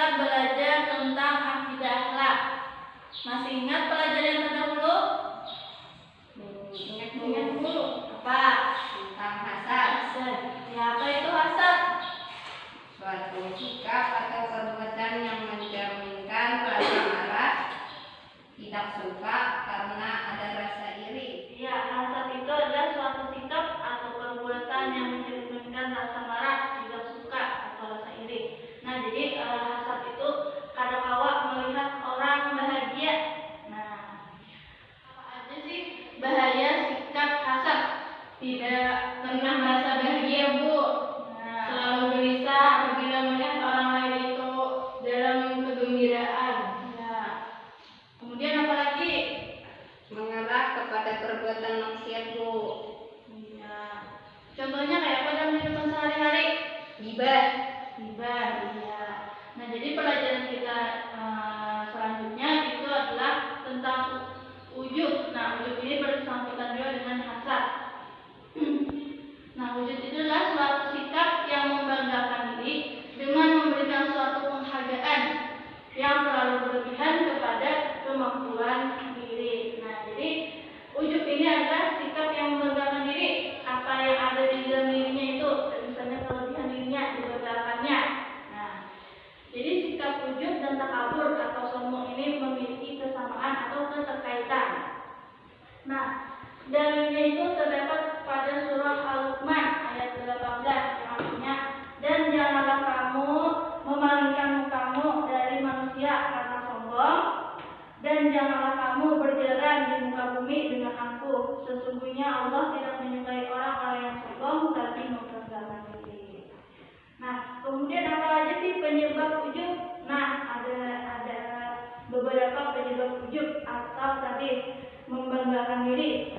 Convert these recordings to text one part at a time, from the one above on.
kita belajar tentang akidah akhlak. Masih ingat pelajaran terdahulu? Ingat dulu. Apa? Tentang hasad. Ya, apa itu hasad? Suatu sikap atau perbuatan yang mencerminkan rasa marah, tidak suka karena ada rasa iri. Ya, hasad itu adalah suatu sikap atau perbuatan yang mencerminkan rasa marah, tidak suka atau rasa iri. Nah, jadi hasad itu kadangkala melihat orang bahagia. Nah, apa aja sih bahaya sikap hasad? Tidak pernah merasa bahagia, Bu. Selalu gelisah apabila melihat orang lain itu dalam kegembiraan. Ya. Kemudian apa lagi? Mengarah kepada perbuatan maksiat, Bu. Iya. Contohnya kayak apa dalam kehidupan sehari-hari? Gibah. Iya. Nah, jadi pelajaran kita selanjutnya itu adalah tentang ujub. Nah, ujub ini bersangkutan juga dengan hasad. Nah, ujub itu adalah suatu sikap yang membanggakan diri dengan memberikan suatu penghargaan yang terlalu berlebihan kepada kemampuan diri. Nah, jadi ujub ini adalah sikap yang membanggakan diri, apa yang ada di dalam dirinya itu, misalnya kelebihan dirinya dibanggakannya. Nah, jadi sikap ujub dan takabur atau sombong ini memiliki kesamaan atau keterkaitan. Nah, dalilnya itu terdapat pada surah Al-Luqman ayat 18 yang artinya, dan janganlah kamu memalingkan mukamu dari manusia karena sombong, dan janganlah kamu berjalan di muka bumi dengan angkuh. Sesungguhnya Allah tidak menyukai orang-orang yang sombong tapi membanggakan diri. Nah, kemudian apa aja sih penyebab ujub? Nah, ada beberapa penyebab ujub atau tadi membanggakan diri.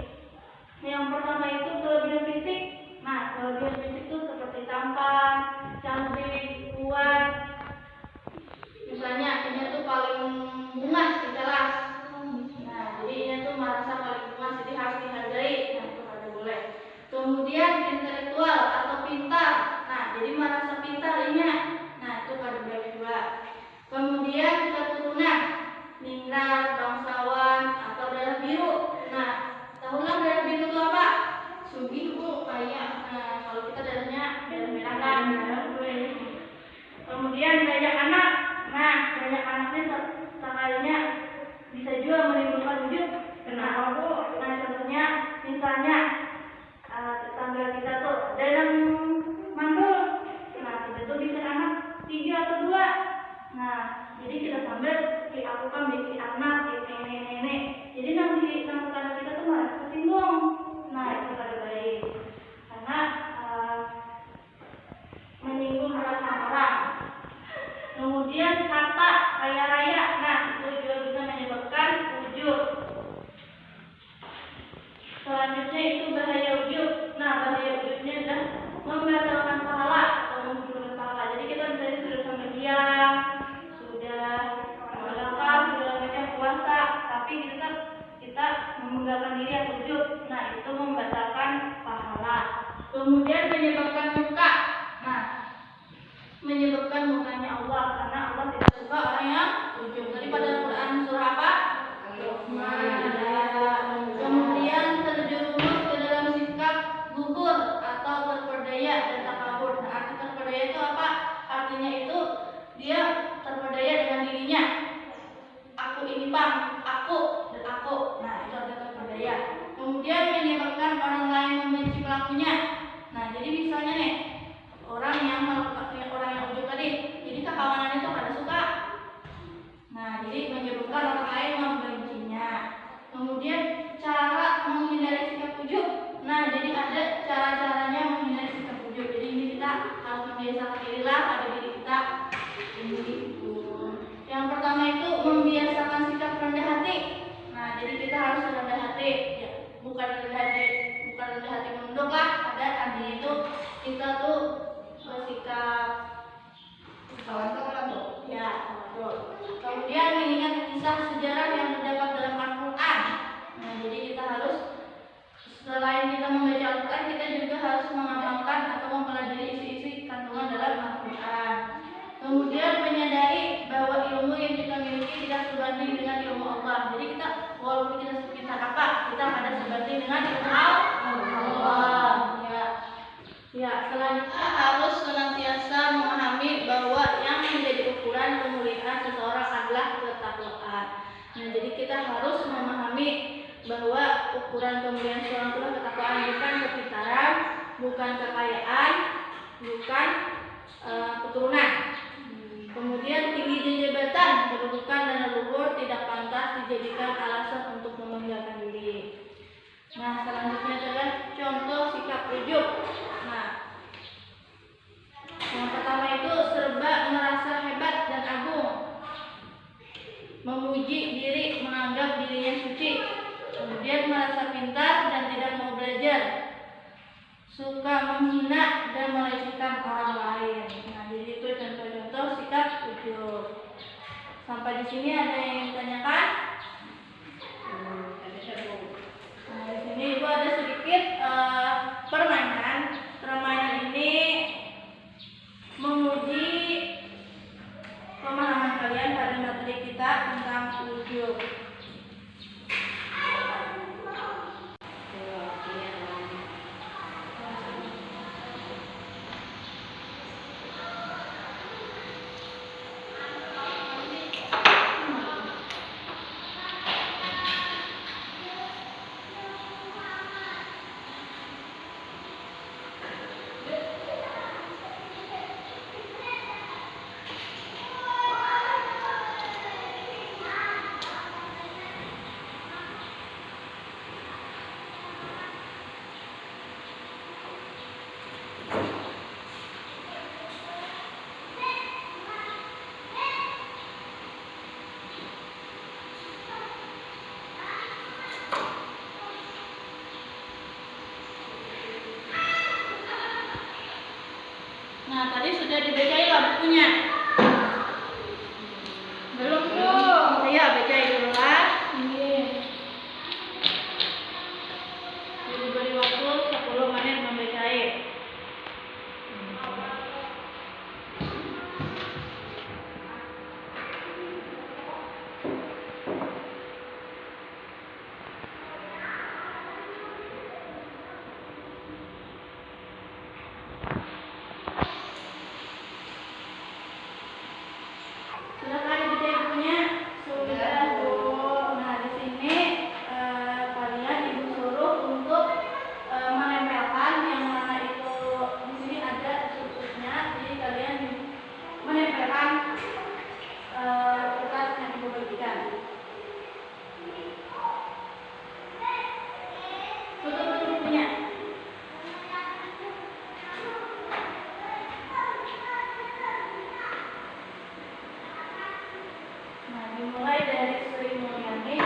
Yang pertama itu kelebihan fisik. Nah, kelebihan fisik itu seperti tampan, cantik, kuat. Misalnya ini tuh paling bungas di kelas. Nah, jadi ini tuh merasa paling bungas, jadi harus dihargai. Nah, itu ada boleh. Kemudian intelektual atau pintar. Nah, jadi merasa pintar ini. Nah, itu ada boleh juga. Kemudian keturunan, ningrat, bangsawan, atau darah biru. Nah, tahulah darah biru itu apa? Sugih, Bu, kaya. Nah, kalau kita darah merah kan, kemudian banyak anak. Nah, banyak anaknya sekalinya bisa juga menimbulkan ujub. Kenapa, Bu? Nah, contohnya misalnya tetangga kita tuh ada yang mandul. Nah, kita tuh bisa anak 3 atau 2. Nah, jadi kita sambil aku kan bikin anak, bikin nenek. Jadi nanti tetangga kita tuh malah tersinggung. Nah, itu kada baik karena menyinggung perasaan orang. Kemudian kata kaya raya. Nah, itu juga bisa menyebabkan ujub. Selanjutnya itu bahaya ujub. Nah, bahaya ujubnya adalah membatalkan pahala atau menghilangkan pahala. Jadi kita misalnya sudah sampai diam, sudah berlakar, sudah macam puasa, tapi kita membanggakan diri atau ujub. Nah, itu membatalkan pahala. Kemudian menyebabkan muka. Nah, menyebabkan mukanya Allah karena Allah tidak suka orang yang ujub. Tadi pada Quran surah apa? Kemudian terjerumus ke dalam sikap gugur atau terperdaya dan takabur. Nah, arti terperdaya itu apa? Artinya itu dia terperdaya dengan dirinya. Aku ini bang, aku dan aku. Nah, itu arti terperdaya. Kemudian menyebabkan orang lain membenci pelakunya. Nah, jadi misalnya nih orang yang ujub tadi, jadi kekawanannya itu kada suka. Nah, jadi menyebabkan orang lain membencinya. Kemudian cara menghindari sikap ujub. Nah, jadi ada cara-caranya menghindari sikap ujub. Jadi ini kita harus membiasakan dirilah pada diri kita. Yang pertama itu membiasakan sikap rendah hati. Nah, jadi kita harus rendah hati. Ya, bukan rendah hati menunduk lah. Ada artinya itu kita tuh bersikap Tawadhu. ya, tawadhu. Kemudian mengingat kisah sejarah yang terdapat dalam Al-Quran. Nah, jadi kita harus selain kita membaca Al-Quran, kita juga harus mengamalkan atau mempelajari isi-isi kandungan dalam Al-Quran. Kemudian menyadari sebanding dengan ilmu Allah. Jadi kita walaupun kita sepintar apa, kita ada sebanding dengan ilmu Allah. Ya, selanjutnya harus senantiasa memahami bahwa yang menjadi ukuran kemuliaan seseorang adalah ketakwaan. Nah, jadi kita harus memahami bahwa ukuran kemuliaan seseorang adalah ketakwaan, bukan kepintaran, bukan kekayaan, bukan keturunan. Kemudian tinggi jabatan, kedudukan dan leluhur tidak pantas dijadikan alasan untuk membanggakan diri. Nah, selanjutnya adalah contoh sikap ujub. Nah, yang pertama itu serba merasa hebat dan agung, memuji diri, menganggap dirinya suci, kemudian merasa pintar dan tidak mau belajar, suka menghina dan melecehkan orang lain. Nah, jadi itu contoh-contoh sikap ujub. Sampai di sini ada yang ditanyakan? Nah, di sini ibu ada sedikit permainan. Permainan ini menguji pemahaman kalian pada materi kita tentang ujub. Nah, tadi sudah dibacain lah bukunya. Belum? Ya, bacain dulu lah. Diberi waktu 10 menit membacain. Silakan dibacain bukunya. Sudah, Bu. Nah, di sini kalian ibu suruh untuk menempelkan yang mana itu di sini ada strukturnya. Jadi kalian menempelkan kertas yang ibu bagikan. Tutup bukunya. Nah, dimulai dari Sri Mulyani,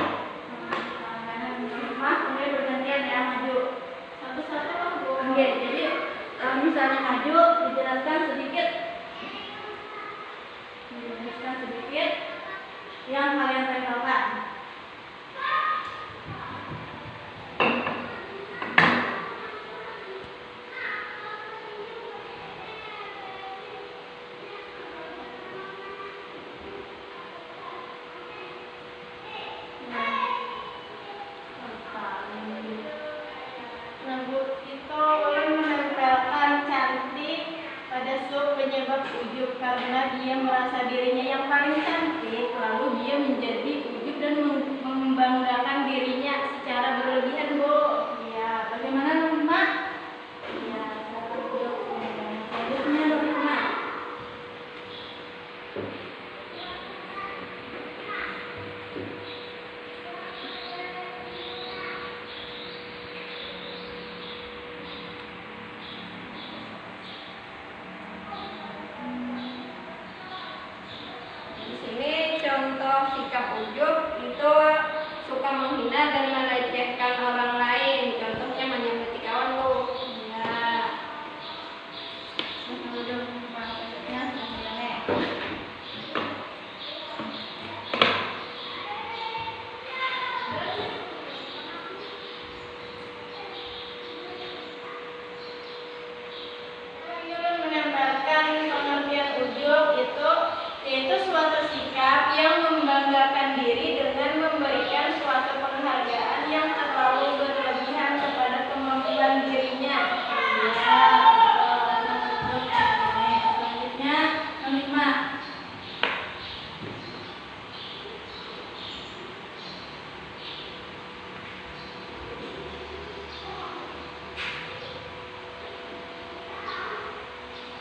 kemudian bergantian ya maju. Satu-satu lah, Bu. Oke, jadi misalnya maju, dijelaskan sedikit. Dijelaskan sedikit yang kalian tempelkan. Penyebab ujub karena dia merasa dirinya yang paling cantik, lalu dia menjadi ujub dan membanggakan dirinya secara berlebihan, Bu. Ya, bagaimana Mak? Ya, ujub. Selanjutnya Rina. Contoh sikap ujub itu suka menghina dan melecehkan orang lain. Contohnya menyakiti kawan, Bu. Ya. Kemudian maksudnya sebenarnya. Menambahkan pengertian ujub itu yaitu suatu sikap yang membanggakan diri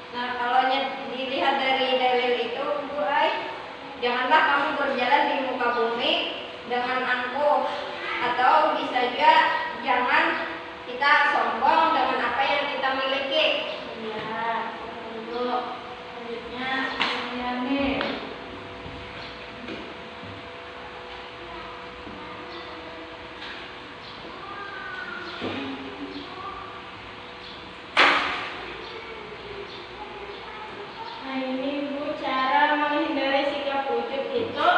Nah, kalau dilihat dari dalil itu, Bu Ai, janganlah kamu berjalan di muka bumi dengan angkuh, atau bisa juga jangan kita sombong dengan apa yang kita miliki. Ya, untuk selanjutnya ini. Nah ini Bu, cara menghindari sikap ujub itu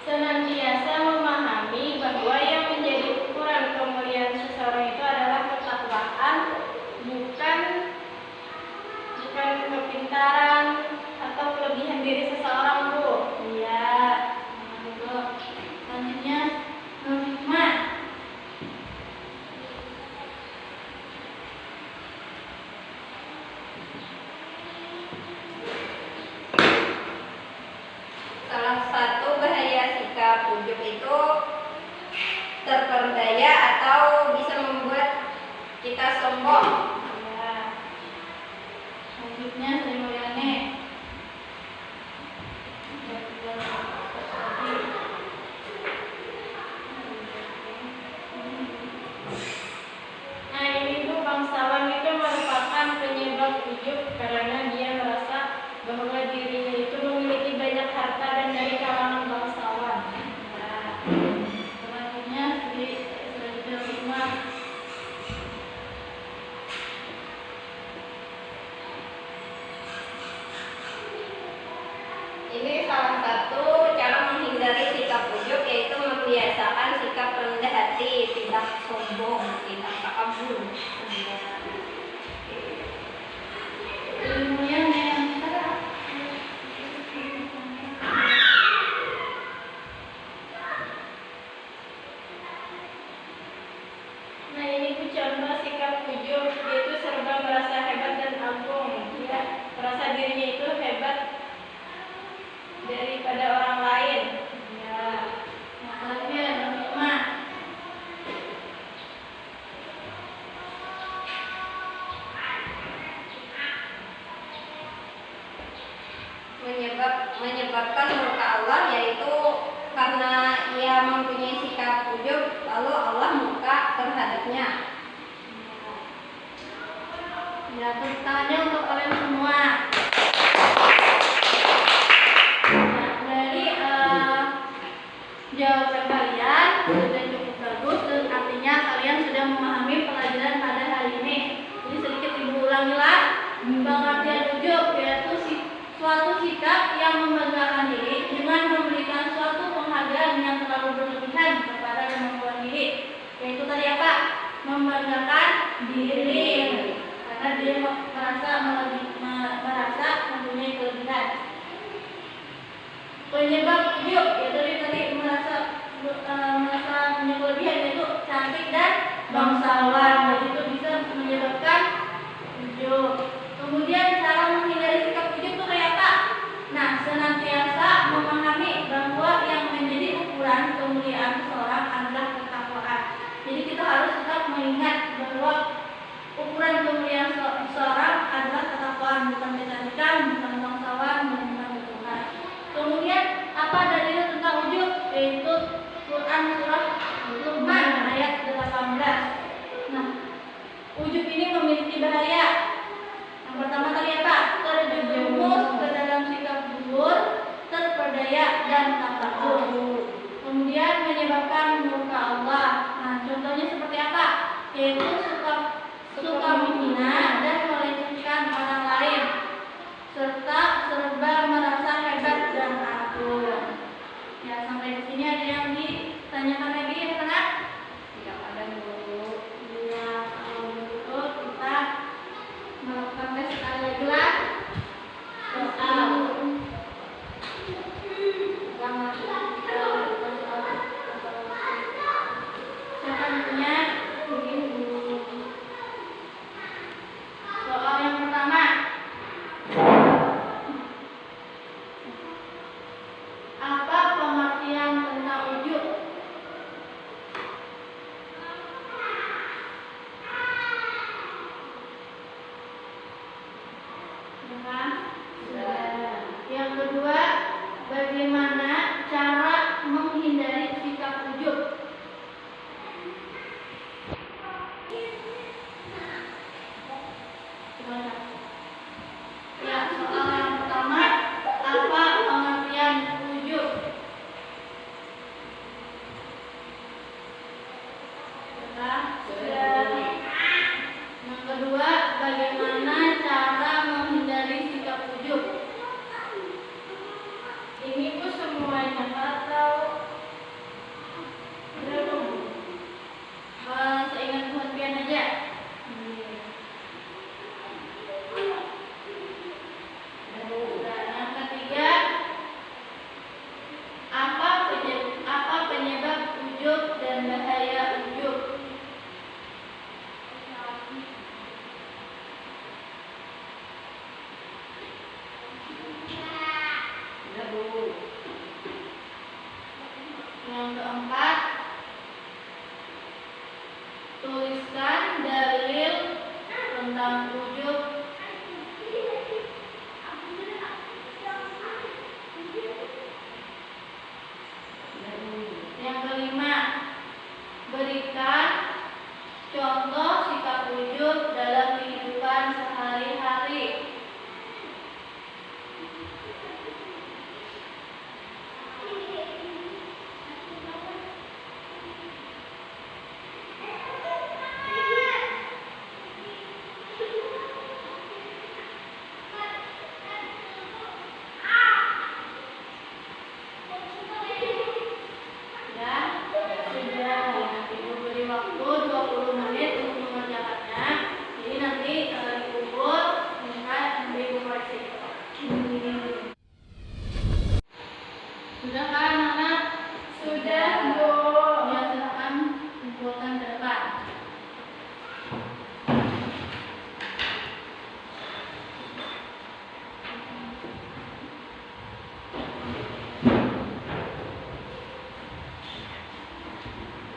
senantiasa memahami bahwa yang menjadi ukuran kemuliaan seseorang itu adalah ketakwaan, bukan kepintaran atau kelebihan diri seseorang, Bu. Iya. Selanjutnya Nur Hikmah. Salah satu bahaya sikap ujub itu terperdaya atau bisa membuat kita sombong. Ya. Selanjutnya Sri Mulyani. Nah ini tuh bangsawan itu merupakan penyebab ujub karena dia merasa bahwa dirinya itu memiliki banyak harta dan dari kalangan bangsawan. Nah, selanjutnya selanjutnya Hikmah. Ini salah satu cara menghindari sikap ujub, yaitu membiasakan sikap rendah hati, tidak sombong, tidak takabur. Ilmunya yang Nah ini tuh contoh sikap ujub, yaitu serba merasa hebat dan agung. Dia merasa dirinya itu hebat daripada orang lain. Ya. Nah, selanjutnya Nur Hikmah. Menyebabkan murka Allah, yaitu karena ia mempunyai sikap ujub, lalu Allah murka terhadapnya. Ya, tepuk tangannya untuk kalian semua. Nah, dari jawaban kalian sudah cukup bagus dan artinya kalian sudah memahami pelajaran pada hari ini. Jadi sedikit ibu ulangi lah. Pengertian ujub yaitu suatu sikap yang membanggakan diri dengan memberikan suatu penghargaan yang terlalu berlebihan kepada kemampuan diri. Yaitu tadi apa? Membanggakan diri. Karena dia merasa mempunyai kelebihan. Penyebab ujub yaitu tadi merasa punya kelebihan, yaitu cantik dan bangsawan. Jadi itu bisa menyebabkan ujub. Kemudian cara menghindari sikap ujub itu kayak apa? Nah, senantiasa memahami bahwa yang menjadi ukuran kemuliaan seseorang adalah ketakwaan. Jadi kita harus tetap mengingat bahwa ukuran kemuliaan seseorang adalah ketakwaan, bukan kecantikan, bukan bangsawan, bukan ketuhanan. Kemudian apa dalil tentang ujub? Yaitu Quran surah Luqman ayat 18. Nah, ujub ini memiliki bahaya. Yang pertama tadi apa? Terjerumus ke dalam sikap gugur, terperdaya dan takabur. Kemudian menyebabkan murka Allah. Nah, contohnya seperti apa? Yaitu suka menghina dan melecehkan orang lain, serta serba merasa hebat dan agung. Ya, sampai di sini ada yang ditanyakan lagi ya, anak? Tidak ada dulu. Ya, kalau begitu kita melakukan tes sekali lagi lah. Soal siapa namanya? Begini. bagaimana cara menghindari sikap ujub? Ya, soal yang pertama, apa pengertian ujub? Sudah. Yang kedua, bagaimana cara menghindari sikap ujub? Ini pun semuanya atau belum? Seingat pengertian aja. Yang ketiga, apa penyebab ujub dan bahaya ujub? Yang keempat, tuliskan dalil tentang ujub. Yang kelima, berikan contoh sikap ujub dalam kehidupan sehari-hari. Ibu beri waktu 20 menit untuk mengerjakannya. Jadi nanti dikumpul dengan Ibu koreksi. Sudah kan anak? Sudah, Bu. Ya, silakan kumpulkan ke depan.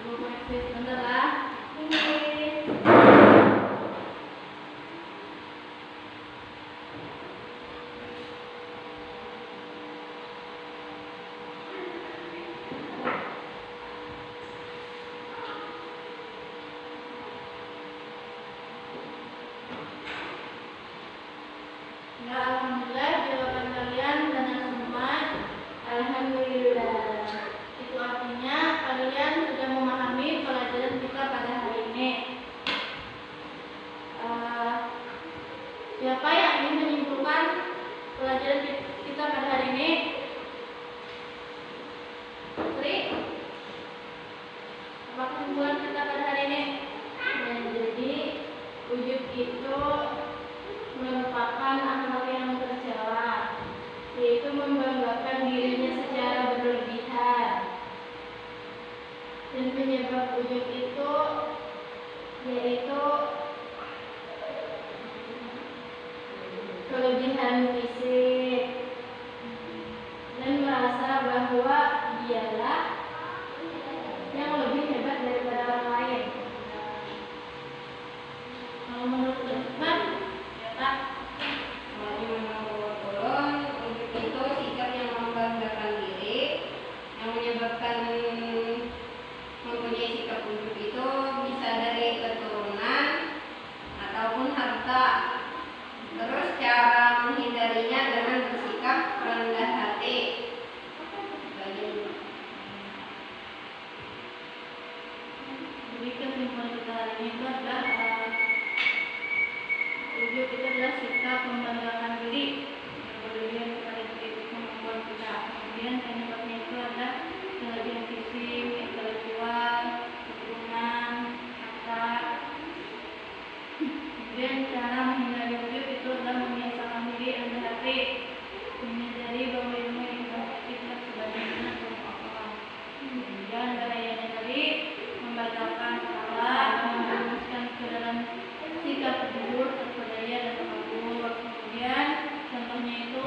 Ibu koreksi sebentar lah. Ya, alhamdulillah jawaban kalian benar semua. Alhamdulillah. Itu artinya kalian sudah memahami pelajaran kita pada hari ini. Siapa yang ingin menyimpulkan pelajaran kita pada hari ini? Sri? Apa kesimpulan kita pada hari ini? Ya, jadi ujub itu merupakan akhlak yang tercela, yaitu membanggakan dirinya secara berlebihan. Dan penyebab ujub itu yaitu kelebihan fisik dan merasa bahwa dialah yang lebih hebat daripada orang lain. Kalau menurut Ustaz, ya Pak? Menurut ulun, ujub itu sikap yang membanggakan diri, yang menyebabkan mempunyai sikap ujub itu bisa dari keturunan ataupun harta. Terus cara menghindarinya dengan bersikap rendah hati. Jadi kesimpulan kita hari ini itu adalah ujub itu adalah sikap membanggakan diri yang berlebihan kepada kemampuan kita. Kemudian penyebabnya itu adalah kelebihan fisik, intelektual, keturunan, harta. Kemudian cara menghindari ujub itu adalah membiasakan diri rendah hati, menyadari bahwa ilmu yang kita sebagaimana ilmu Allah. Kemudian bahayanya tadi membatalkan salah, merumuskan ke dalam sikap jujur, terpedaya dan takabur. Kemudian contohnya itu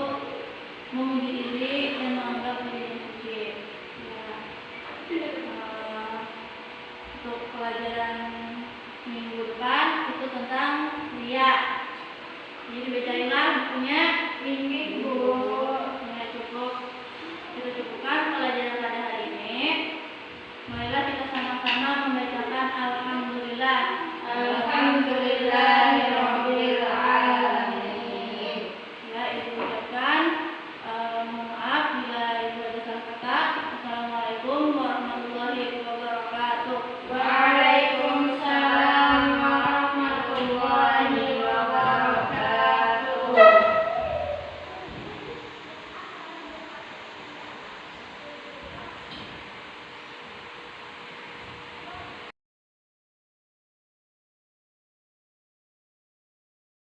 memuji diri dan menganggap diri suci. Ya. Untuk pelajaran minggu depan itu tentang ria. Jadi bacainlah bukunya ini, Bu.